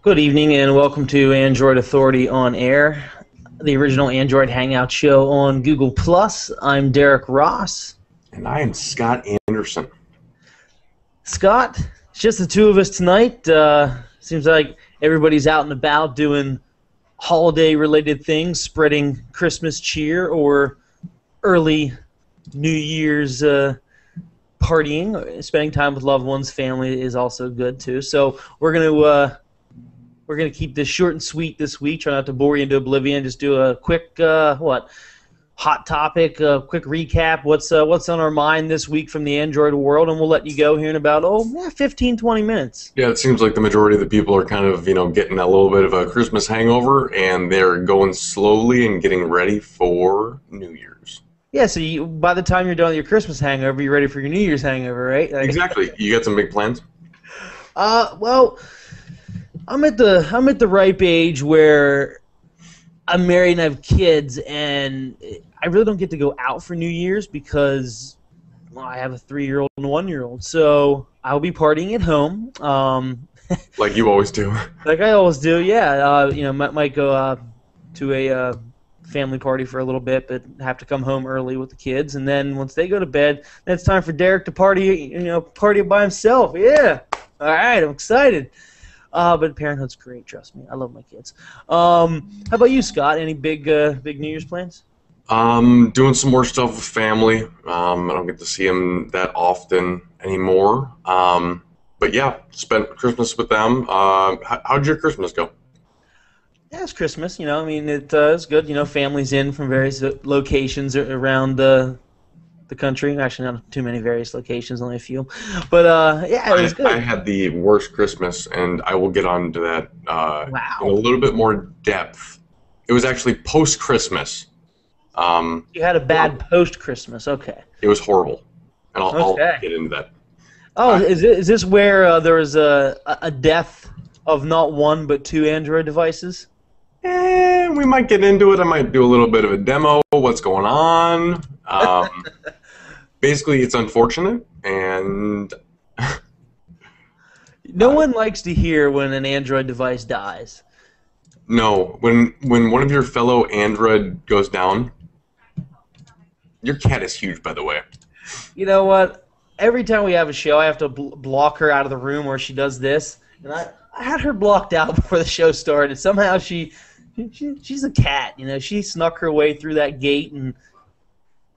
Good evening and welcome to Android Authority on Air, the original Android Hangout show on Google+. I'm Derek Ross. And I am Scott Anderson. Scott, it's just the two of us tonight. Seems like everybody's out and about doing holiday-related things, spreading Christmas cheer or early New Year's partying. Spending time with loved ones, family is also good too. So we're gonna keep this short and sweet this week. Try not to bore you into oblivion. Just do a quick hot topic, quick recap. What's on our mind this week from the Android world, and we'll let you go here in about 15, 20 minutes. Yeah, it seems like the majority of the people are kind of getting a little bit of a Christmas hangover, and they're going slowly and getting ready for New Year's. Yeah, so by the time you're done with your Christmas hangover, you're ready for your New Year's hangover, right? Exactly. You got some big plans? Well, I'm at the ripe age where I'm married and I have kids, and I really don't get to go out for New Year's because I have a 3-year-old and a 1-year-old. So I'll be partying at home. Like you always do. Like I always do, yeah. Might go to a family party for a little bit, but have to come home early with the kids, and then once they go to bed, then it's time for Derek to party. Party by himself. Yeah. All right, I'm excited. But parenthood's great, trust me. I love my kids. How about you, Scott? Any big New Year's plans? Doing some more stuff with family. I don't get to see them that often anymore. But yeah, spent Christmas with them. How'd your Christmas go? Yeah, it's Christmas. It's good. Families in from various locations around the country. Actually, not too many various locations, only a few. But yeah, it was good. I had the worst Christmas, and I will get on to that in a little bit more depth. It was actually post-Christmas. You had a bad post-Christmas. Okay. It was horrible, and I'll get into that. Oh, is this where there was a death of not one but 2 Android devices? We might get into it. I might do a little bit of a demo. What's going on? Basically, it's unfortunate, and no one likes to hear when an Android device dies. No, when one of your fellow Android goes down, your cat is huge, by the way. You know what? Every time we have a show, I have to block her out of the room where she does this, and I had her blocked out before the show started. Somehow she's a cat. She snuck her way through that gate, and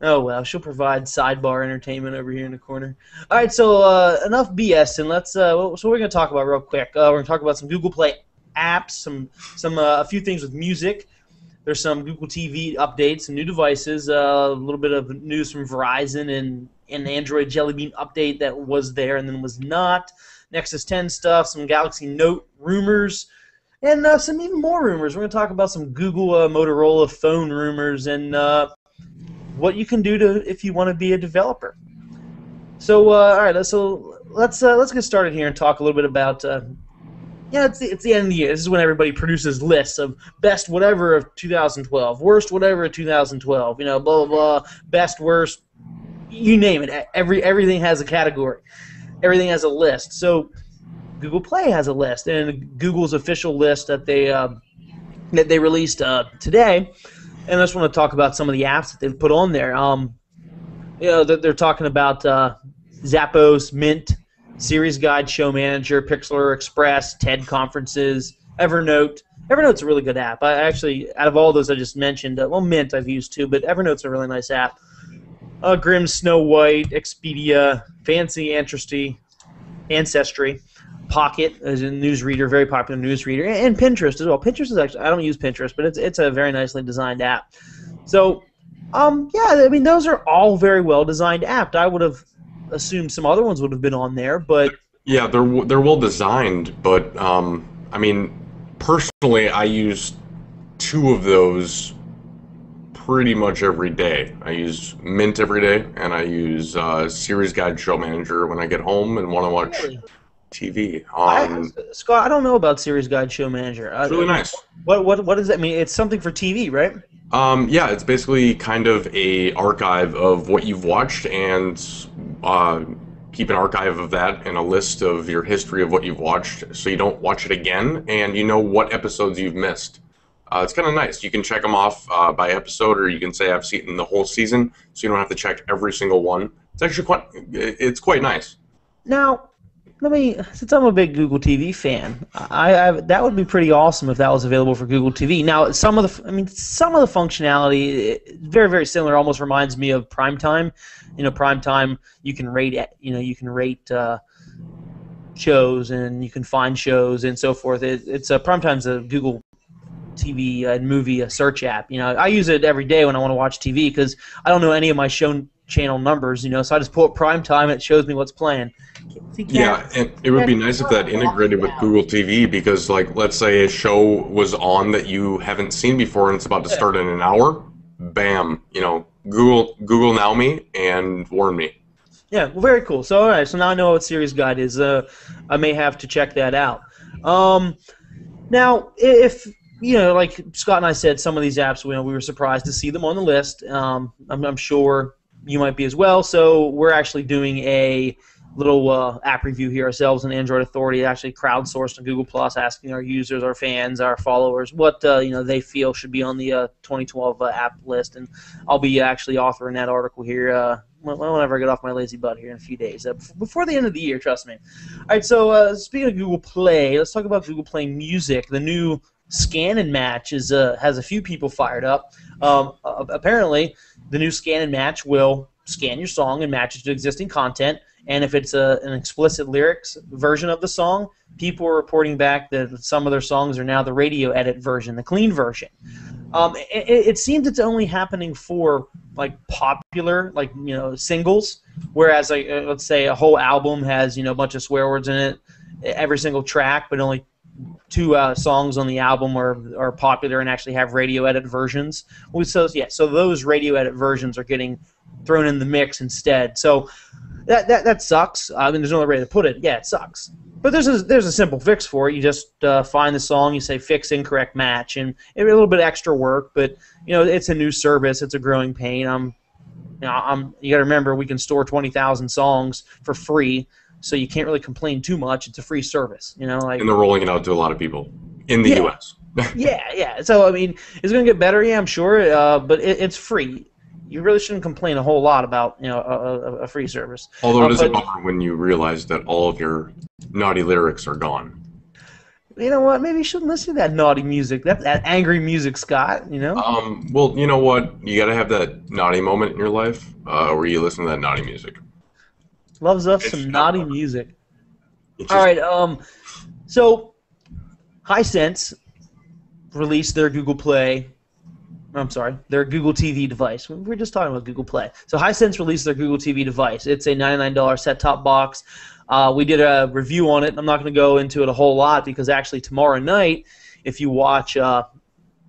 oh well, she'll provide sidebar entertainment over here in the corner. All right, so enough BS, and let's. So we're gonna talk about real quick. We're gonna talk about some Google Play apps, a few things with music. There's some Google TV updates, some new devices, a little bit of news from Verizon, and an Android Jelly Bean update that was there and then was not. Nexus 10 stuff, some Galaxy Note rumors, and some even more rumors. We're gonna talk about some Google Motorola phone rumors and what you can do if you want to be a developer. So, all right, let's get started here and talk a little bit about. It's the end of the year. This is when everybody produces lists of best whatever of 2012, worst whatever of 2012. Blah blah blah, best, worst, you name it. Everything has a category. Everything has a list. So, Google Play has a list, and Google's official list that they released today. And I just want to talk about some of the apps that they've put on there. They're talking about Zappos, Mint, Series Guide, Show Manager, Pixlr, Express, TED Conferences, Evernote. Evernote's a really good app. I actually, out of all those I just mentioned, Mint I've used too, but Evernote's a really nice app. Grimm, Snow White, Expedia, Fancy Ancestry, Pocket is a newsreader, very popular newsreader, and Pinterest as well. Pinterest is actually, I don't use Pinterest, but it's a very nicely designed app. So, yeah, those are all very well designed apps. I would have assumed some other ones would have been on there, but yeah, they're well designed. But personally, I use 2 of those pretty much every day. I use Mint every day, and I use Series Guide, Show Manager when I get home and want to watch. Really? TV. Scott, I don't know about Series Guide Show Manager. It's really nice. What does that mean? It's something for TV, right? Yeah, it's basically kind of a archive of what you've watched, and keep an archive of that and a list of your history of what you've watched, so you don't watch it again, and you know what episodes you've missed. It's kind of nice. You can check them off by episode, or you can say I've seen the whole season, so you don't have to check every single one. It's actually quite nice. Now, since I'm a big Google TV fan, that would be pretty awesome if that was available for Google TV. Now, some of the functionality, very, very similar, almost reminds me of Primetime. Primetime, you can rate shows, and you can find shows and so forth. Primetime's a Google TV and movie search app. I use it every day when I want to watch TV because I don't know any of my show channel numbers, so I just pull up Primetime and it shows me what's playing. Yeah, and it would be nice if that integrated with Google TV, because, like, let's say a show was on that you haven't seen before and it's about to start in an hour. Bam, Google Now me and warn me. Yeah, well, very cool. So, all right, so now I know what Series Guide is. I may have to check that out. Now, if like Scott and I said, some of these apps, we were surprised to see them on the list. I'm sure you might be as well. So we're actually doing a little app review here ourselves in Android Authority, actually crowdsourced on Google Plus, asking our users, our fans, our followers what they feel should be on the 2012 app list, and I'll be actually authoring that article here whenever I get off my lazy butt here in a few days, before the end of the year, trust me. All right, so speaking of Google Play, let's talk about Google Play Music. The new Scan and Match has a few people fired up. Apparently, the new Scan and Match will scan your song and match it to existing content. And if it's an explicit lyrics version of the song, people are reporting back that some of their songs are now the radio edit version, the clean version. It seems it's only happening for popular singles, whereas let's say a whole album has a bunch of swear words in it, every single track, but only 2 songs on the album are popular and actually have radio edit versions. So those radio edit versions are getting thrown in the mix instead. So that sucks. There's no other way to put it. Yeah, it sucks. But there's a simple fix for it. You just find the song, you say fix incorrect match, and it's a little bit extra work, but it's a new service. It's a growing pain. You got to remember, we can store 20,000 songs for free, so you can't really complain too much. It's a free service, And they're rolling it out to a lot of people in the U.S. Yeah. So it's going to get better. Yeah, I'm sure. But it's free. You really shouldn't complain a whole lot about a free service. Although it is a bummer when you realize that all of your naughty lyrics are gone. You know what? Maybe you shouldn't listen to that naughty music, that angry music, Scott. Well, you know what? You got to have that naughty moment in your life where you listen to that naughty music. Loves us some naughty music. All right. So Hisense released their Google Play. I'm sorry, their Google TV device. We were just talking about Google Play. So Hisense released their Google TV device. It's a $99 set-top box. We did a review on it. I'm not going to go into it a whole lot because actually tomorrow night, if you watch or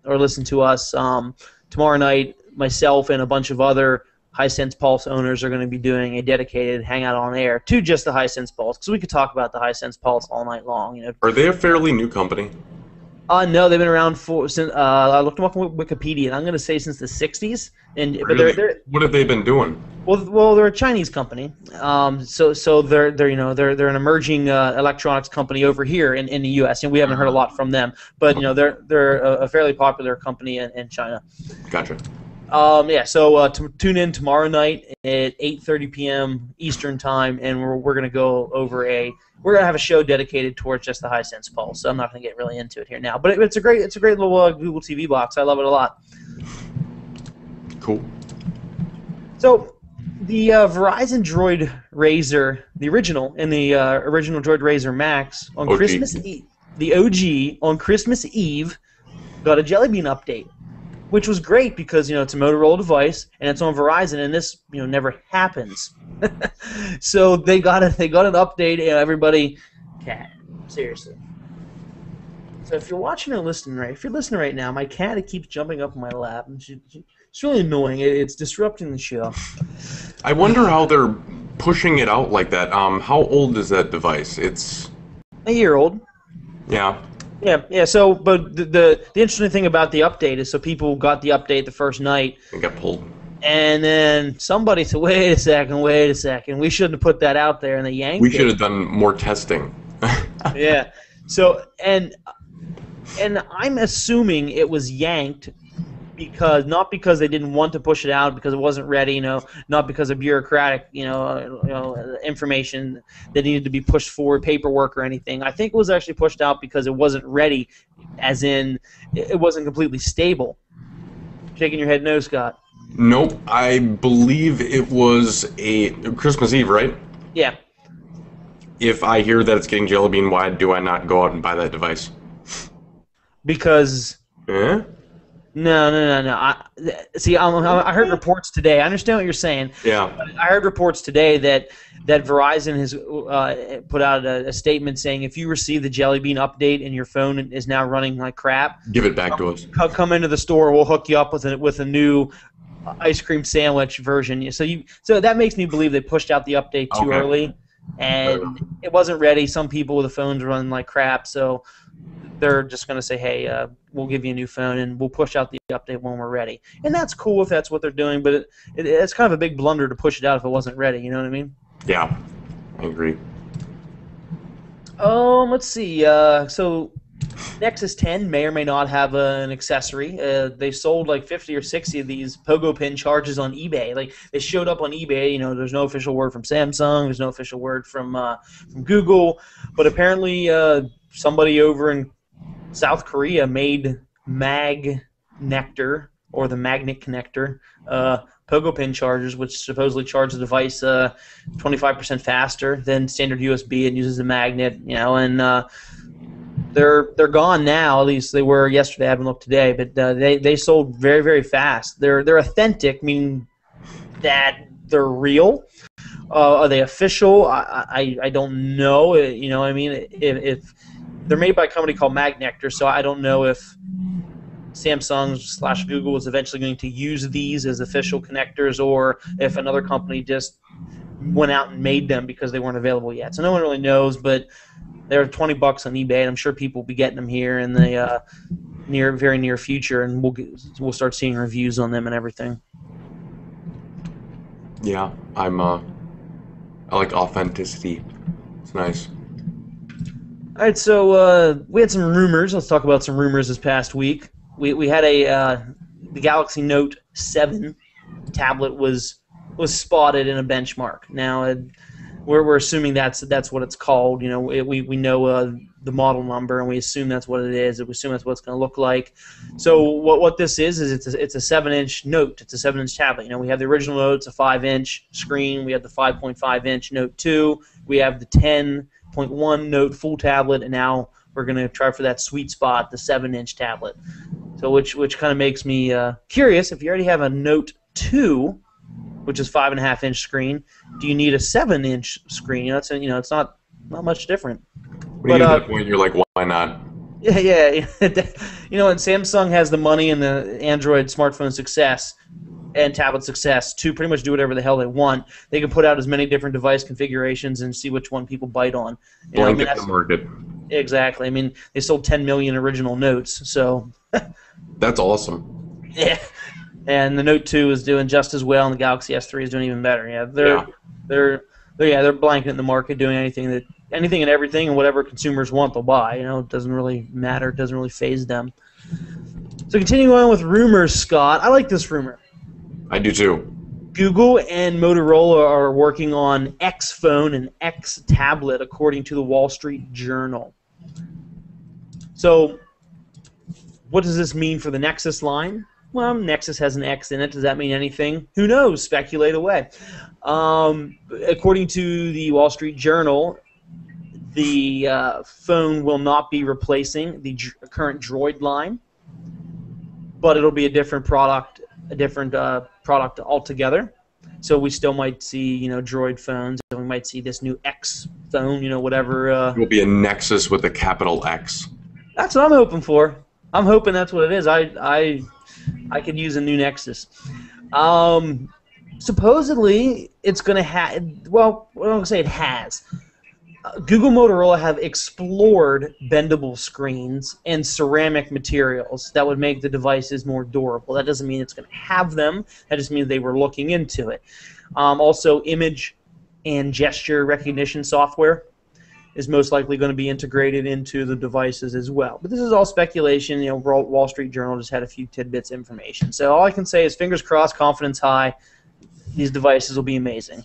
listen to us, tomorrow night, myself and a bunch of other Hisense Pulse owners are going to be doing a dedicated hangout on air to just the Hisense Pulse, because we could talk about the Hisense Pulse all night long. Are they a fairly new company? No, they've been around since I looked them up on Wikipedia, and I'm going to say since the '60s. Really? But what have they been doing? Well, they're a Chinese company. So they're an emerging electronics company over here in the U.S. And we haven't heard a lot from them, but they're a fairly popular company in China. Gotcha. So tune in tomorrow night at 8:30 p.m. Eastern time, and we're going to go over we're going to have a show dedicated towards just the Hisense Pulse. So I'm not going to get really into it here now, but it's a great little Google TV box. I love it a lot. Cool. So the Verizon Droid Razr, the original, and the original Droid Razr Max on OG. Christmas Eve, the OG on Christmas Eve, got a Jelly Bean update, which was great because it's a Motorola device and it's on Verizon, and this never happens. So they got an update, and everybody, cat, seriously. So if you're watching or listening if you're listening right now, my cat, it keeps jumping up in my lap, and it's really annoying. It's disrupting the show. I wonder how they're pushing it out like that. How old is that device? It's a year old. Yeah. Yeah. So, but the interesting thing about the update is, so people got the update the first night. It got pulled. And then somebody said, wait a second, we shouldn't have put that out there, and they yanked it. We should have done more testing. Yeah. So, and I'm assuming it was yanked not because they didn't want to push it out, because it wasn't ready, not because of bureaucratic, information that needed to be pushed forward, paperwork or anything. I think it was actually pushed out because it wasn't ready, as in it wasn't completely stable. Shaking your head no, Scott. Nope. I believe it was a Christmas Eve, right? Yeah. If I hear that it's getting Jelly Bean, why do I not go out and buy that device? Because... Eh? No. I heard reports today. I understand what you're saying. Yeah. I heard reports today that Verizon has put out a statement saying if you receive the Jelly Bean update and your phone is now running like crap, give it back to us. Come into the store. We'll hook you up with a new ice cream sandwich version. So that makes me believe they pushed out the update too early, and it wasn't ready. Some people with the phones running like crap, so they're just going to say, hey, we'll give you a new phone, and we'll push out the update when we're ready. And that's cool if that's what they're doing, but it's kind of a big blunder to push it out if it wasn't ready, you know what I mean? Yeah, I agree. Let's see. So Nexus 10 may or may not have an accessory. They sold like 50 or 60 of these pogo pin chargers on eBay. Like, they showed up on eBay. There's no official word from Samsung. There's no official word from Google. But apparently somebody over in South Korea made Nectar, or the magnet connector, pogo pin chargers, which supposedly charge the device 25% faster than standard USB. It uses a magnet, and they're gone now. At least they were yesterday. I haven't looked today, but they sold very, very fast. They're authentic, meaning that they're real. Are they official? I don't know. I mean, if they're made by a company called Nectar, so I don't know if Samsung / Google is eventually going to use these as official connectors, or if another company just went out and made them because they weren't available yet. So no one really knows, but they're $20 on eBay, and I'm sure people will be getting them here in the very near future, and we'll start seeing reviews on them and everything. Yeah, I like authenticity. It's nice. All right, so we had some rumors. Let's talk about some rumors this past week. We had the Galaxy Note 7 tablet was spotted in a benchmark. Now we're assuming that's what it's called. We know the model number, and we assume that's what it is. We assume that's what it's going to look like. So what this is it's a 7-inch Note. It's a 7-inch tablet. We have the original Note. It's a 5-inch screen. We have the 5.5-inch Note 2. We have the 10.1 Note full tablet, and now we're going to try for that sweet spot, the 7-inch tablet. So which kind of makes me curious. If you already have a Note 2, which is 5.5-inch screen, do you need a 7-inch screen? It's not much different. When you get to the point, you're like, why not? Yeah. And Samsung has the money and the Android smartphone success and tablet success to pretty much do whatever the hell they want. They can put out as many different device configurations and see which one people bite on. Blanket the market. Exactly. I mean, they sold 10 million original Notes, so... That's awesome. Yeah. And the Note 2 is doing just as well, and the Galaxy S3 is doing even better. Yeah, they're blanketing the market, doing anything and everything, and whatever consumers want, they'll buy. It doesn't really matter. It doesn't really faze them. So continuing on with rumors, Scott, I like this rumor. I do too. Google and Motorola are working on X phone and X tablet, according to the Wall Street Journal. So, what does this mean for the Nexus line? Well, Nexus has an X in it. Does that mean anything? Who knows? Speculate away. According to the Wall Street Journal, the phone will not be replacing the current Droid line, but it'll be a different product altogether. So we still might see, Droid phones, and we might see this new X phone, whatever. It will be a Nexus with a capital X. That's what I'm hoping for. I'm hoping that's what it is. I could use a new Nexus. Supposedly, it's going to have... Well, I don't say it has. Google Motorola have explored bendable screens and ceramic materials that would make the devices more durable. That doesn't mean it's going to have them. That just means they were looking into it. Also, image and gesture recognition software is most likely going to be integrated into the devices as well. But this is all speculation. You know, Wall Street Journal just had a few tidbits of information. So all I can say is fingers crossed, confidence high. These devices will be amazing.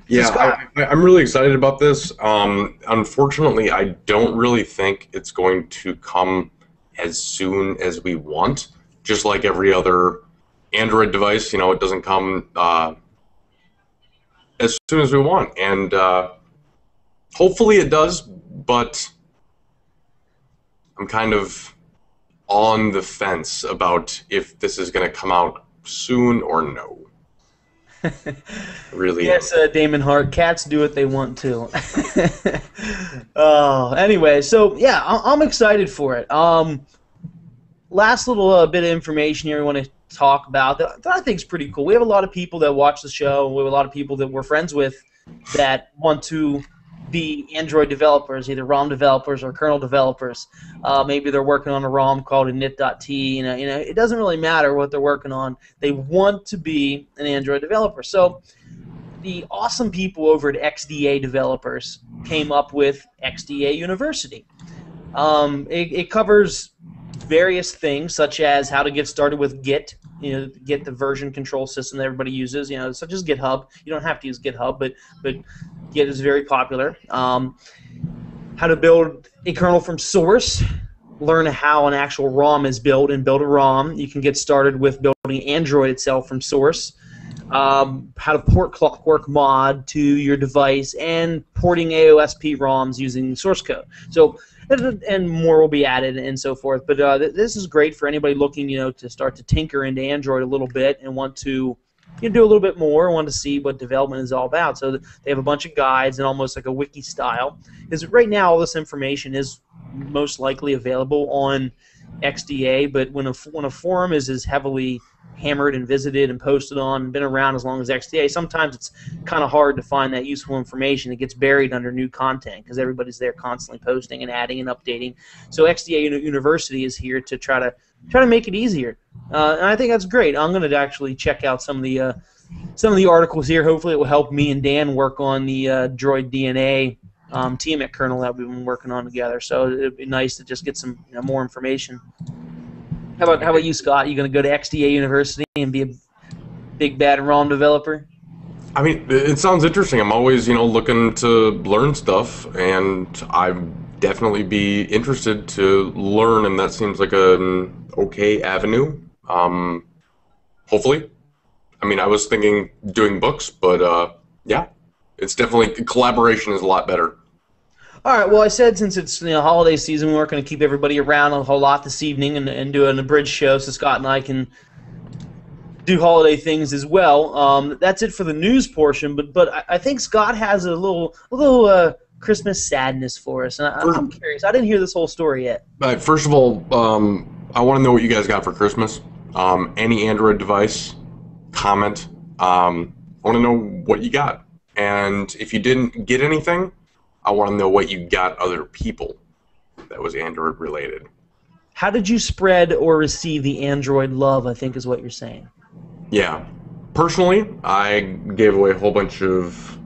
Yeah, I'm really excited about this. Unfortunately, I don't really think it's going to come as soon as we want. Just like every other Android device, you know, it doesn't come as soon as we want. And hopefully it does, but I'm kind of on the fence about if this is going to come out soon or no. Really? Yes, Damon Hart. Cats do what they want to. Anyway, so yeah, I'm excited for it. Last little bit of information here we want to talk about that I think is pretty cool. We have a lot of people that watch the show. We have a lot of people that we're friends with that want to be Android developers, either ROM developers or kernel developers. Maybe they're working on a ROM called init.t. You know, it doesn't really matter what they're working on. They want to be an Android developer. So the awesome people over at XDA Developers came up with XDA University. It covers various things, such as how to get started with Git. You know, Git, the version control system that everybody uses. You know, such as GitHub. You don't have to use GitHub, but Git is very popular. How to build a kernel from source. Learn how an actual ROM is built and build a ROM. You can get started with building Android itself from source. How to port Clockwork mod to your device and porting AOSP ROMs using source code. So, and more will be added and so forth. But this is great for anybody looking, you know, to start to tinker into Android a little bit and want to do a little bit more, want to see what development is all about. So they have a bunch of guides and almost like a wiki style. Because right now all this information is most likely available on XDA, but when a forum is as heavily hammered and visited and posted on and been around as long as XDA, sometimes it's kind of hard to find that useful information. It gets buried under new content because everybody's there constantly posting and adding and updating. So XDA University is here to try to make it easier, and I think that's great. I'm going to actually check out some of the articles here. Hopefully, it will help me and Dan work on the Droid DNA TMIC kernel that we've been working on together. So it'd be nice to just get some more information. How about you, Scott? You going to go to XDA University and be a big bad ROM developer? I mean, it sounds interesting. I'm always, looking to learn stuff, and I'd definitely be interested to learn, and that seems like an okay avenue. Hopefully. I mean, I was thinking doing books, but yeah, it's definitely, collaboration is a lot better. All right. Well, I said since it's holiday season, we weren't going to keep everybody around a whole lot this evening and do an abridged show, so Scott and I can do holiday things as well. That's it for the news portion, but I think Scott has a little Christmas sadness for us, and I'm curious. I didn't hear this whole story yet. First of all, I want to know what you guys got for Christmas. Any Android device, comment. I want to know what you got, and if you didn't get anything, I want to know what you got other people that was Android related. How did you spread or receive the Android love, I think is what you're saying. Yeah. Personally, I gave away a whole bunch of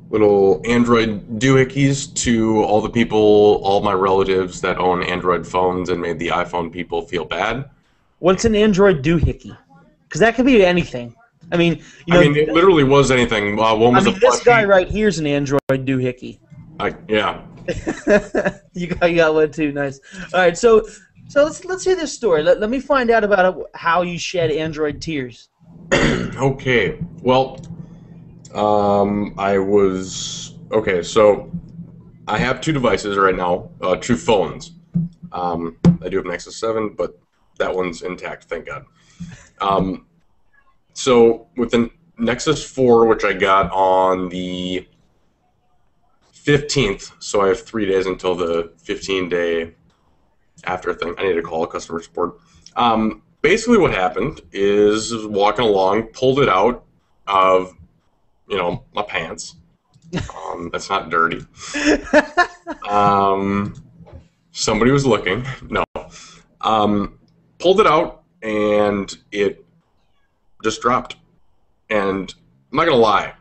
little Android doohickeys to all the people, all my relatives that own Android phones and made the iPhone people feel bad. What's an Android doohickey? Because that could be anything. I mean, it literally was anything. One was this guy right here is an Android doohickey. Yeah. you got one too. Nice. All right, so let's hear this story. Let me find out about how you shed Android tears. Okay. Well, so I have two devices right now, two phones. I do have Nexus 7, but that one's intact, thank God. So with the Nexus 4, which I got on the 15th, so I have 3 days until the 15-day after thing. I need to call customer support. Basically what happened is walking along, pulled it out of, my pants, That's not dirty. Somebody was looking. No. Pulled it out, and it just dropped. And I'm not going to lie.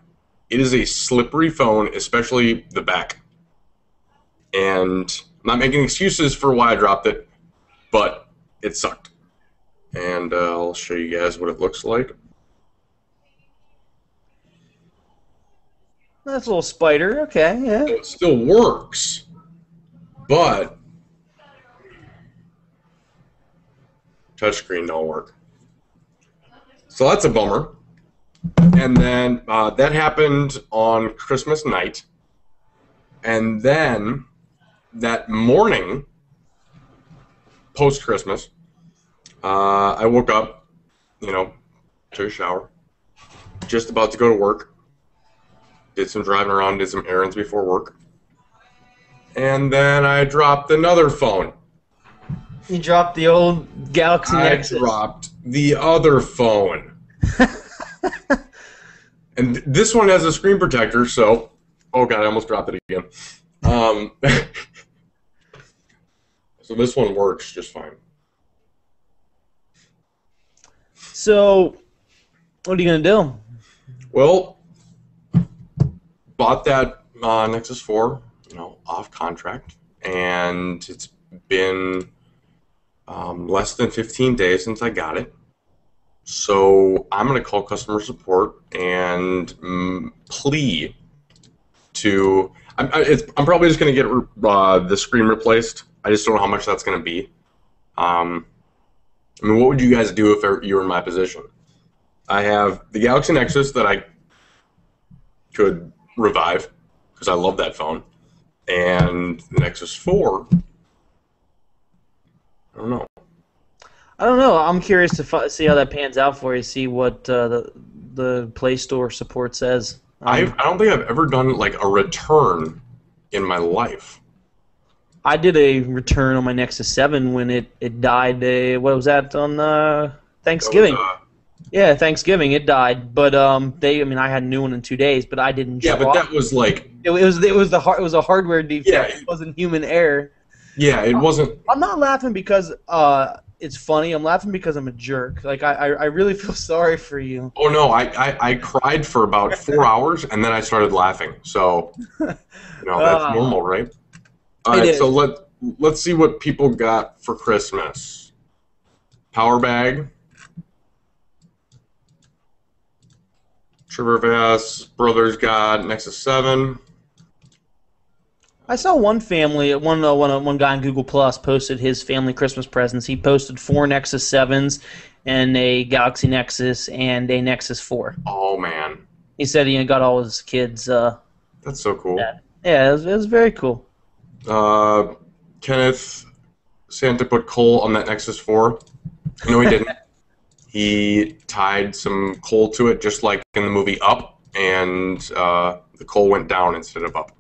It is a slippery phone, especially the back. And I'm not making excuses for why I dropped it, but it sucked. And I'll show you guys what it looks like. That's a little spider. Okay, yeah. It still works, but touchscreen don't work. So that's a bummer. And then that happened on Christmas night. And then that morning, post-Christmas, I woke up, took a shower, just about to go to work, did some driving around, did some errands before work, and then I dropped another phone. You dropped the old Galaxy Nexus. I dropped the other phone. And this one has a screen protector, so... Oh, God, I almost dropped it again. So this one works just fine. So, what are you going to do? Well, bought that Nexus 4, off contract, and it's been less than 15 days since I got it. So I'm going to call customer support and plea to... I'm probably just going to get the screen replaced. I just don't know how much that's going to be. What would you guys do if you were in my position? I have the Galaxy Nexus that I could revive because I love that phone, and the Nexus 4. I don't know. I'm curious to see how that pans out for you. See what the Play Store support says. I don't think I've ever done like a return in my life. I did a return on my Nexus 7 when it died. What was that on Thanksgiving? Yeah, Thanksgiving it died. But I had a new one in 2 days, but I didn't. Yeah, but that was like it was a hardware defect. Yeah, it wasn't human error. Yeah, it wasn't. I'm not laughing because it's funny. I'm laughing because I'm a jerk. Like I really feel sorry for you. Oh no, I cried for about 4 hours and then I started laughing. So that's normal, right? All right, so let's see what people got for Christmas. Power bag. Trevor Vass brothers got Nexus 7. I saw one family, one guy on Google Plus posted his family Christmas presents. He posted 4 Nexus 7s and a Galaxy Nexus and a Nexus 4. Oh, man. He said he got all his kids. That's so cool. Yeah, it was very cool. Kenneth Santa put coal on that Nexus 4. No, he didn't. He tied some coal to it, just like in the movie Up, and the coal went down instead of up.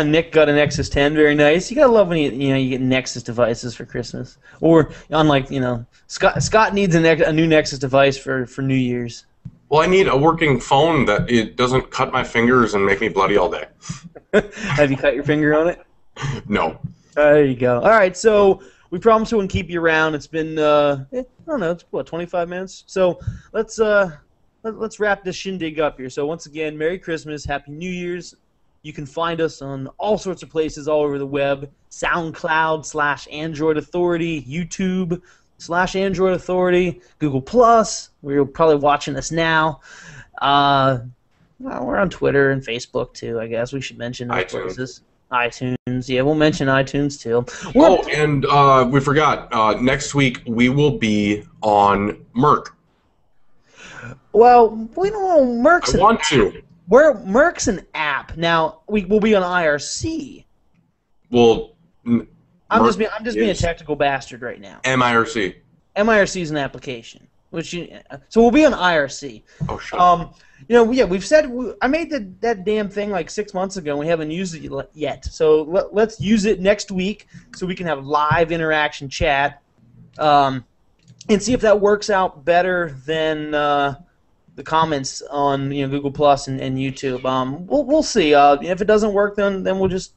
Nick got a Nexus 10, very nice. You gotta love when you get Nexus devices for Christmas, or unlike Scott needs a new Nexus device for New Year's. Well, I need a working phone that it doesn't cut my fingers and make me bloody all day. Have you cut your finger on it? No. There you go. All right, so we promised we wouldn't keep you around. It's been I don't know, it's what, 25 minutes. So let's wrap this shindig up here. So once again, Merry Christmas, Happy New Year's. You can find us on all sorts of places all over the web. SoundCloud/Android Authority, YouTube/Android Authority, Google Plus, where you're probably watching us now. We're on Twitter and Facebook too, I guess. We should mention those places. iTunes, yeah, we'll mention iTunes too. And we forgot, next week we will be on Merc. Well, we don't know Merc's I want to. Merc's an app. Now we will be on IRC. Well, I'm just being a technical bastard right now. MIRC. MIRC is an application, so we'll be on IRC. Oh, shut up. We've said I made that damn thing like 6 months ago, and we haven't used it yet. So let's use it next week so we can have live interaction chat, and see if that works out better than the comments on Google Plus and YouTube. We'll see. If it doesn't work, then we'll just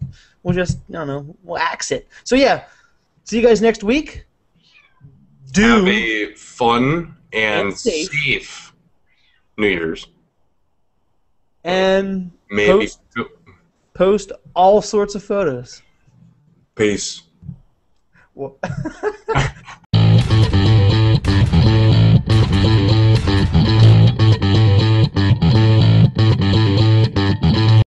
I don't know, we'll axe it. So yeah, see you guys next week. Have a fun and safe New Year's. And maybe post all sorts of photos. Peace. Well,